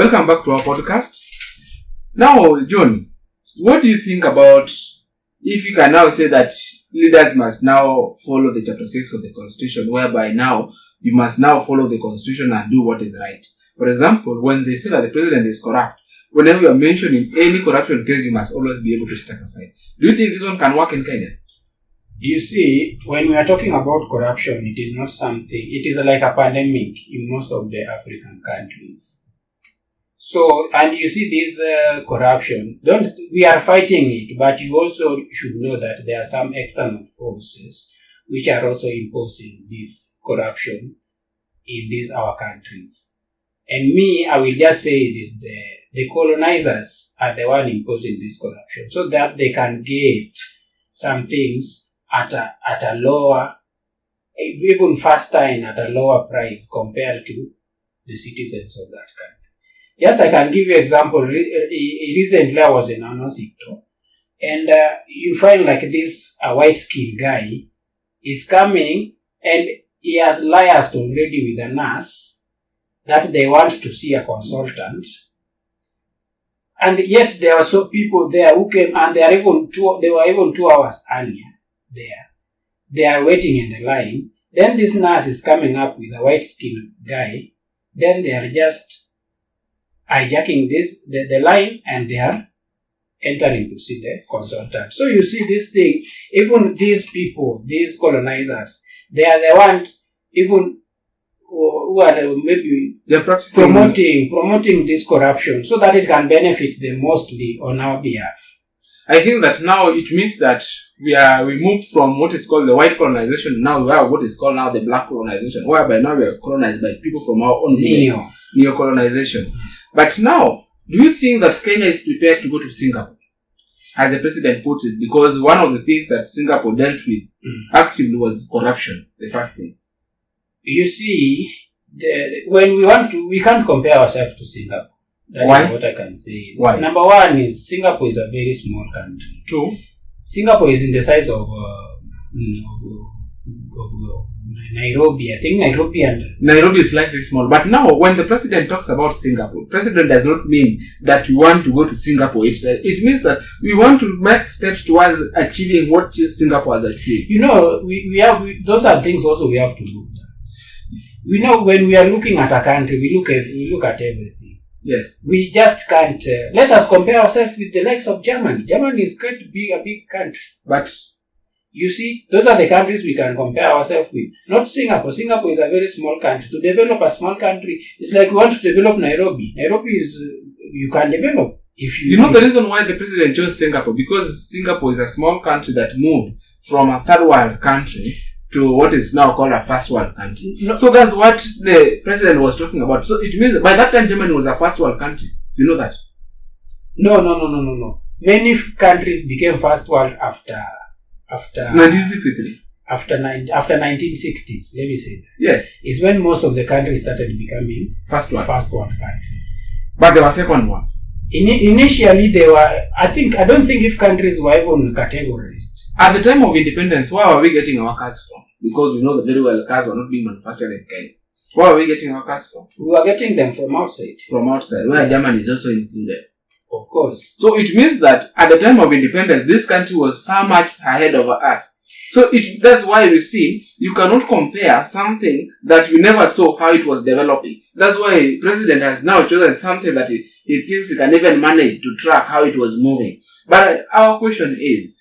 Welcome back to our podcast. Now, John, what do you think about if you can now say that leaders must now follow the chapter 6 of the Constitution, whereby now you must now follow the Constitution and do what is right? For example, when they say that the president is corrupt, whenever you are mentioning any corruption case, you must always be able to step aside. Do you think this one can work in Kenya? You see, when we are talking about corruption, it is not something, it is like a pandemic in most of the African countries. So, and you see this corruption, we are fighting it, but you also should know that there are some external forces which are also imposing this corruption in these our countries. And I will just say this, the colonizers are the one imposing this corruption so that they can get some things at a lower, even faster and at a lower price compared to the citizens of that country. Yes, I can give you an example. Recently, I was in Anosito, and you find like this white-skinned guy is coming, and he has liaised already with a nurse that they want to see a consultant, and yet there are some people there who came, and they were even 2 hours earlier there. They are waiting in the line. Then this nurse is coming up with a white-skinned guy. Then they are just hijacking the line, and they are entering to see the consultant. So you see this thing, even these people, these colonizers, they are the ones even who are maybe they're promoting this corruption so that it can benefit them mostly on our behalf. I think that now it means that we moved from what is called the white colonization, now we have what is called now the black colonization, whereby now we are colonized by people from our own neo-colonization. But now, do you think that Kenya is prepared to go to Singapore, as the president put it? Because one of the things that Singapore dealt with actively was corruption, the first thing. You see, when we can't compare ourselves to Singapore. That is what I can say. Why? Number one is Singapore is a very small country. True. Singapore is in the size of Nairobi. I think Nairobi is slightly small. But now, when the president talks about Singapore, president does not mean that we want to go to Singapore. It means that we want to make steps towards achieving what Singapore has achieved. You know, those are things also we have to look at. We know when we are looking at a country, we look at everything. Yes. We just can't, let us compare ourselves with the likes of Germany. Germany is going to be a big country. But you see, those are the countries we can compare ourselves with. Not Singapore. Singapore is a very small country. To develop a small country, it's like we want to develop Nairobi. Nairobi is, you can develop. You know the reason why the president chose Singapore? Because Singapore is a small country that moved from a third world country to what is now called a first world country. No. So that's what the president was talking about. So it means that by that time Germany was a first world country. You know that? No. Many countries became first world after 1963. After 1960s, let me say that. Yes. Is when most of the countries started becoming first world countries. But there were second ones. Initially, I don't think if countries were even categorized. At the time of independence, where were we getting our cars from? Because we know that very well cars were not being manufactured in Kenya. Where were we getting our cars from? We were getting them from outside. From outside, where Germany is also included. Of course. So it means that at the time of independence, this country was far much ahead of us. So that's why we see you cannot compare something that we never saw how it was developing. That's why the president has now chosen something that he thinks he can even manage to track how it was moving. But our question is,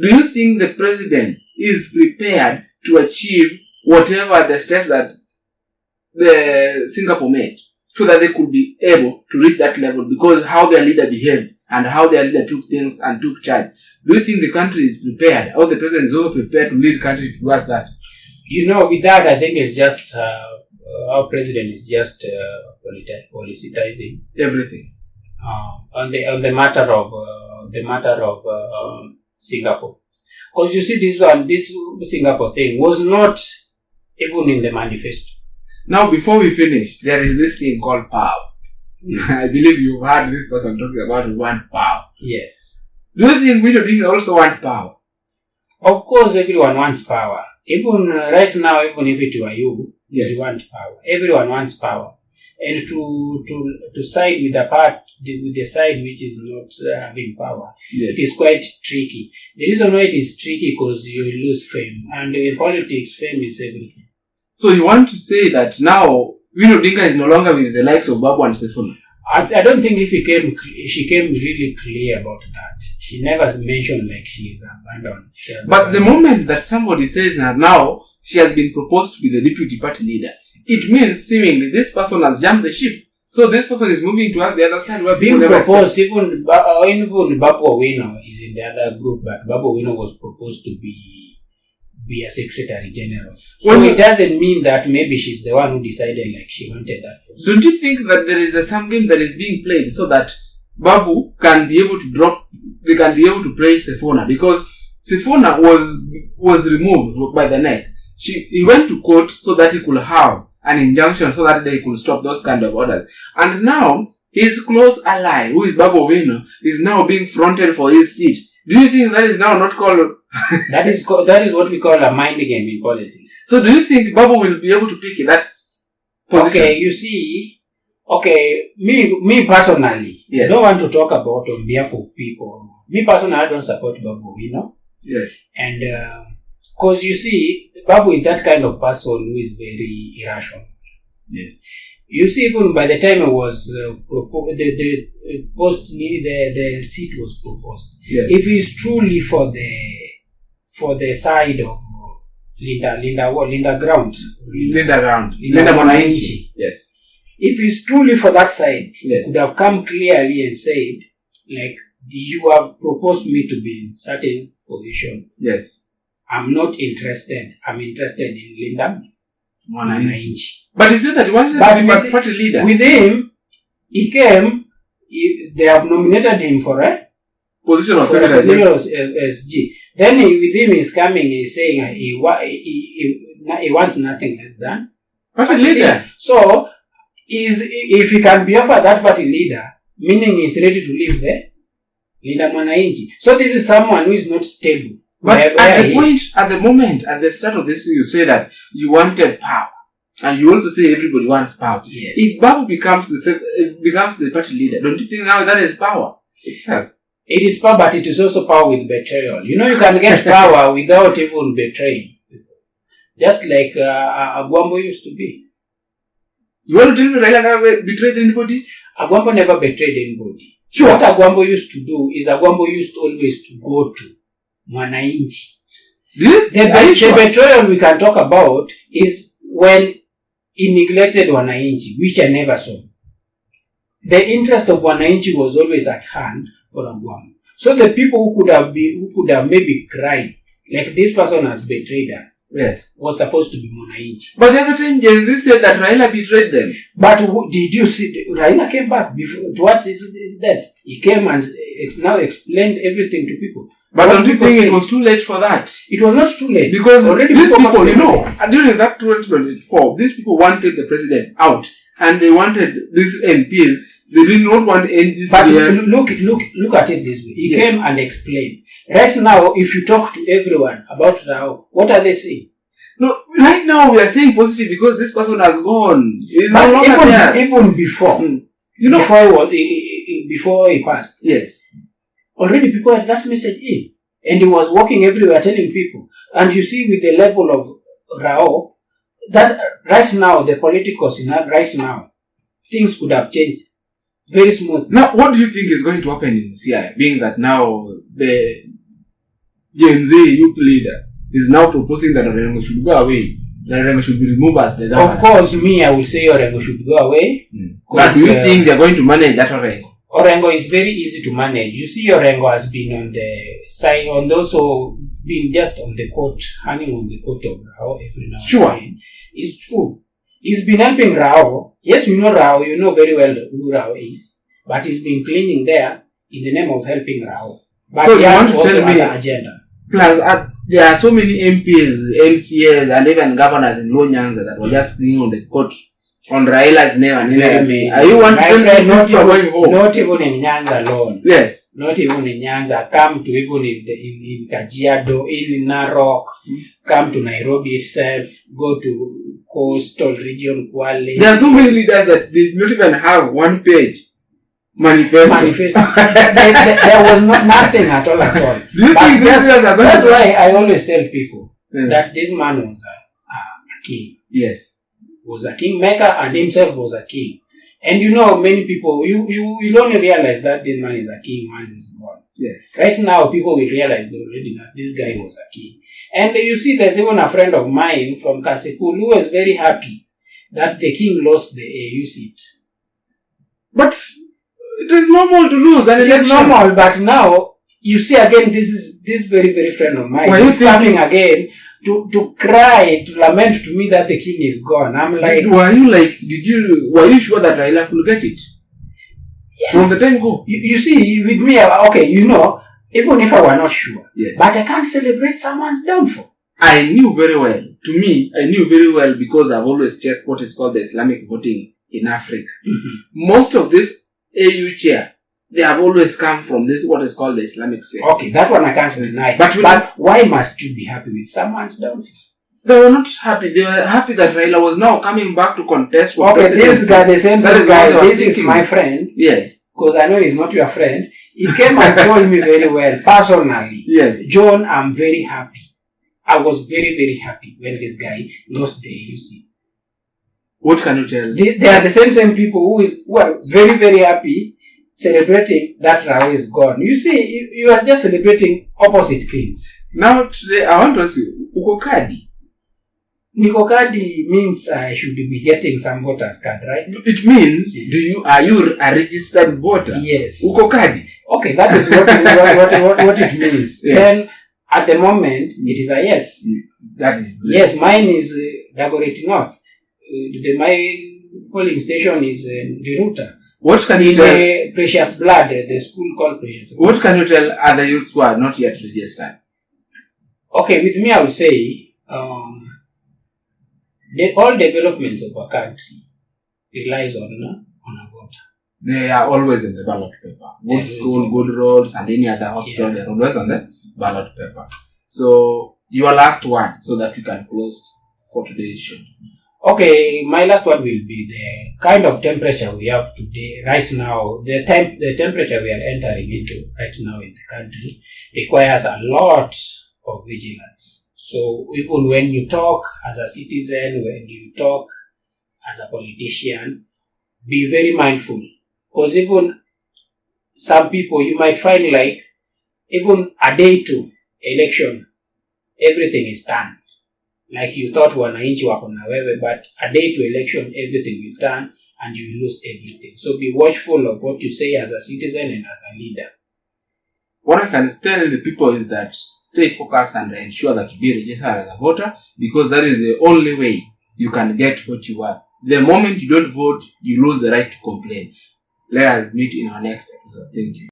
do you think the president is prepared to achieve whatever the steps that the Singapore made so that they could be able to reach that level? Because how their leader behaved and how their leader took things and took charge. Do you think the country is prepared, or the president is also prepared to lead the country towards that? You know, with that, I think it's just our president is just politicizing everything on the matter of Singapore. Because you see, this Singapore thing was not even in the manifesto. Now, before we finish, there is this thing called power. I believe you've heard this person talking about we want power. Yes. Do you think we also want power? Of course, everyone wants power. Even right now, even if it were you, yes, you want power. Everyone wants power. and to side with the side which is not having power. Yes. It is quite tricky. The reason why it is tricky because you lose fame, and in politics, fame is everything. So you want to say that now Winnie Odinga is no longer with the likes of Babu and Sifuna? I don't think she came really clear about that. She never mentioned like she is abandoned. But the moment that somebody says that now she has been proposed to be the deputy party leader, it means seemingly this person has jumped the ship. So this person is moving towards the other side where being people never proposed, even Babu Owino is in the other group, but Babu Owino was proposed to be a secretary general. So it doesn't mean that maybe she's the one who decided like she wanted that post. Don't you think that there is some game that is being played so that Babu can be able to they can be able to play Sifuna? Because Sifuna was removed by the neck. He went to court so that he could have an injunction so that they could stop those kind of orders. And now his close ally, who is Babu Owino, is now being fronted for his seat. Do you think that is now not called... that is what we call a mind game in politics. So do you think Babu will be able to pick that position? Okay, you see, me personally, yes. I don't want to talk about on behalf of people. Me personally, I don't support Babu, Yes. And, because you see, Babu is that kind of person who is very irrational. Yes. You see, even by the time it was the seat was proposed, yes. If it's truly for the side of Linda Mwananchi, yes. If it's truly for that side, yes. Could have come clearly and said, like, you have proposed me to be in certain position. Yes. I'm not interested. I'm interested in Linda Mwananchi. But he said that he wanted to be a party leader. With him, he came, they have nominated him for a position of secretary of SG. Then with him he's coming, he's saying he wants nothing less than party leader. So, if he can be offered that party leader, meaning he's ready to leave there, Linda Mwananchi. So this is someone who is not stable. But at the start of this, you say that you wanted power. And you also say everybody wants power. Yes. If Babu becomes the party leader, don't you think now that is power itself? It is power, but it is also power with betrayal. You can get power without even betraying people. Just like Agwambo used to be. You want to tell me Raila never betrayed anybody? Agwambo never betrayed anybody. Sure. What Agwambo used to do is Agwambo used always to go to Mwananchi. The betrayal we can talk about is when he neglected Mwananchi, which I never saw. The interest of Mwananchi was always at hand for Agwambo. So the people who could have maybe cried, like this person has betrayed us, yes, was supposed to be Mwananchi. But the other time Gen Z said that Raila betrayed them. But did you see, Raila came back towards his death. He came and now explained everything to people. But don't you think it was too late for that? It was not too late. Because these people, during that 2024, these people wanted the president out. And they wanted these MPs. They did not want NGC. But look at it this way. He came and explained. Right now, if you talk to everyone about Rao, what are they saying? No, right now we are saying positive because this person has gone. He's but no longer there. Even before, before he passed, yes, already people had that message in, and he was walking everywhere telling people. And you see, with the level of Rao, that right now the political scenario right now, things could have changed very smooth. Now, what do you think is going to happen in CI, being that now the Gen Z youth leader is now proposing that Orengo should go away, that Orengo should be removed as the governor? Of course, I will say Orengo should go away. But do you think they are going to manage that Orengo? Orengo is very easy to manage. You see, Orengo has been on the side, and also been just on the court, hanging on the court of Rao every now and then. It's true. He's been helping Rao. Yes, you know Rao. You know very well who Rao is. But he's been cleaning there in the name of helping Rao. But so he has also another agenda. Plus, there are so many MPs, MCAs, and even governors in Luo Nyanza that were just cleaning on the court on Raila's name and everything. Are you want to tell me not even in Nyanza alone? Yes. Not even in Nyanza. Come to even in Kajiado, in Narok, come to Nairobi itself, go to coastal region, Kwale. There are so many leaders that they not even have one page manifesto. There was nothing at all. Do you think that's why I always tell people that this man was a king. Yes. Was a kingmaker and himself was a king. And you know, many people, you don't realize that this man is a king, man is God. Yes. Right now, people will realize already that this guy was a king. And you see, there's even a friend of mine from Kasipul who was very happy that the king lost the AU seat. But it is normal to lose an election. It is normal, but now, you see again, this very, very friend of mine is coming again to cry, to lament to me that the king is gone. I'm like... Were you sure that Raila could get it? Yes. From the time go? You see, with me, okay, you know, even if I were not sure, yes, but I can't celebrate someone's downfall. I knew very well. To me, I knew very well because I've always checked what is called the Islamic voting in Africa. Mm-hmm. Most of this AU chair, they have always come from this, what is called the Islamic sect. Okay, that one I can't deny. But why must you be happy with someone's downfall? They were not happy. They were happy that Raila was now coming back to contest for presidency. This guy, the same guy, this is my friend. Yes. Because I know he's not your friend. He came and told me very well, personally. Yes. John, I'm very happy. I was very, very happy when this guy lost the AUC. What can you tell? They are the same people who are very, very happy celebrating that Rao is gone. You see, you are just celebrating opposite things. Now, today, I want to ask you, Ukokadi. Nikokadi means I should be getting some voters card, right? It means, are you a registered voter? Yes. Ukokadi. Okay, that is what it means. Yeah. Then, at the moment, it is a yes. That is great. Yes, mine is Dagoretti North. My polling station is Riruta. What can you tell? Precious Blood, the school called Precious Blood. What can you tell other youths who are not yet registered? Okay, with me I would say, all developments of a country relies on a voter. They are always in the ballot paper. Good school, good roads, and any other hospital, they're always on the ballot paper. So, your last one, so that we can close for today's show. Okay, my last one will be the kind of temperature we have today, right now. The temperature we are entering into right now in the country requires a lot of vigilance. So even when you talk as a citizen, when you talk as a politician, be very mindful. Because even some people, you might find like, even a day to election, everything is done. Like you thought wananchi wako na wewe, but a day to election, everything will turn and you will lose everything. So be watchful of what you say as a citizen and as a leader. What I can tell the people is that stay focused and ensure that you be registered as a voter, because that is the only way you can get what you want. The moment you don't vote, you lose the right to complain. Let us meet in our next episode. Thank you.